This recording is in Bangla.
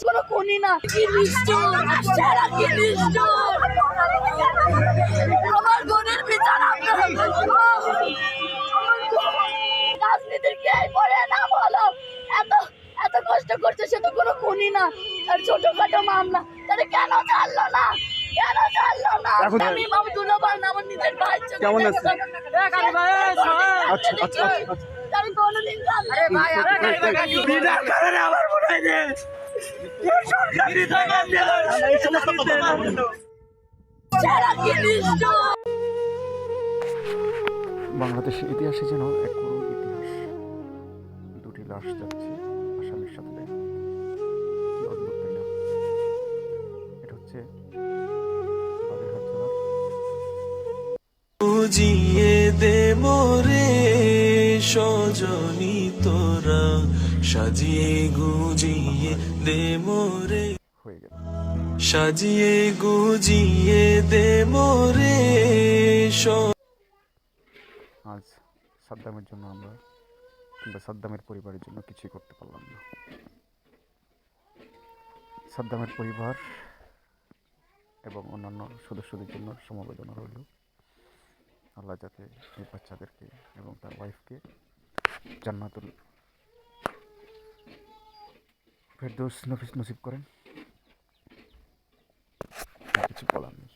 কোনো খুনি না। কি নিষ্ঠুর, সারা কি নিষ্ঠুর। আমার বোনের বিচার আপনারা রাজনীতির কি পরে নাম হলো, এত এত কষ্ট করছে, সে তো কোনো খুনি না। আর ছোটখাটো মামলা, তাহলে কেন ছাড়লো না, কেন ছাড়লো না? আমি মামদুল্লাহ ভাই আমার নিজের ভাই। কেমন আছে? আমি কোনোদিন বাংলাদেশের ইতিহাসে যেন এক করুণ ইতিহাস। দুটি লাশ যাচ্ছে আসামির সাথে, কি অদ্ভুত, তাই না? এটা হচ্ছে বাগেরহাট জেলার। বুঝিয়ে দে মোরে সজনী তোরা, সাজিয়ে গুজিয়ে দে মোরে, হয়ে গেল। সাজিয়ে গুজিয়ে দে মোরে। আজ সাদ্দামের জন্য আমরা কিংবা সাদ্দামের পরিবারের জন্য কিছুই করতে পারলাম না। সাদ্দামের পরিবার এবং অন্যান্য সদস্যদের জন্য সমবেদনা রইল। আল্লাহ যাতে এই বাচ্চাদেরকে এবং তার ওয়াইফকে জান্নাতুল ফেরদৌস নসিব করেন। কিছু বলার নেই।